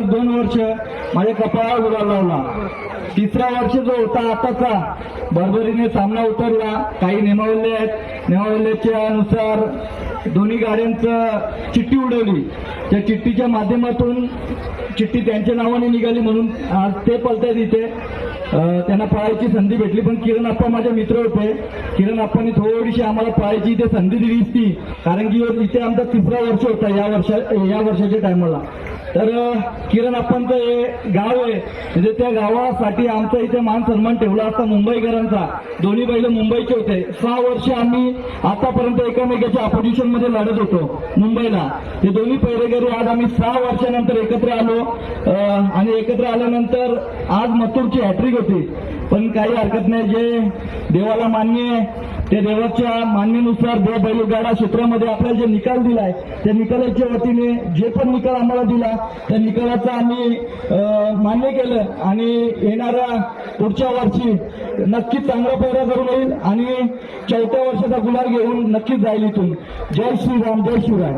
2 वर्ष माझ्या कपाळावर गुलाल लावला। तिसरा वर्ष जो होता आताचा बरोबरीने सामना उतरला। काही नियमावली आहेत, नियमावलीच्या नुसार दोन्ही गाड्यांचं चिठ्ठी उडवली। त्या चिठ्ठीच्या माध्यमातून चिठ्ठी त्यांच्या नावाने निघाली म्हणून आज ते पळतायत इथे। त्यांना पळायची संधी भेटली, पण किरण आप्पा माझे मित्र होते। किरण आप्पांनी थोडीशी आम्हाला पळायची इथे संधी दिली असती, कारण की इथे आमचा तिसरा वर्ष होता या वर्षाच्या टायमाला। तर किरण आप्पांचं हे गाव आहे, म्हणजे त्या गावासाठी आमचा इथे मान सन्मान ठेवला असता मुंबईकरांचा। दोन्ही बैल मुंबईचे होते। 6 वर्ष आम्ही आतापर्यंत एकमेकाच्या ऑपोजिशन मध्ये लढत होतो मुंबईला। ते दोन्ही पैरेकरी आज आम्ही 6 वर्षानंतर एकत्र आलो आणि एकत्र आल्यानंतर आज मथुरची हॅट्रिक होती। पण काही हरकत नाही, जे देवाला मान्य आहे त्या देवाच्या मान्यनुसार देव बैलगाडा क्षेत्रामध्ये आपल्याला जे निकाल दिलाय त्या निकालाच्या वतीने जे पण निकाल आम्हाला दिला त्या निकालाचा आम्ही मान्य केलं आणि येणाऱ्या पुढच्या वर्षी नक्कीच चांगला पैरा करून येईल आणि 4थ्या वर्षाचा गुलाल घेऊन नक्कीच जाईल इथून। जय श्रीराम, जय शिवराय।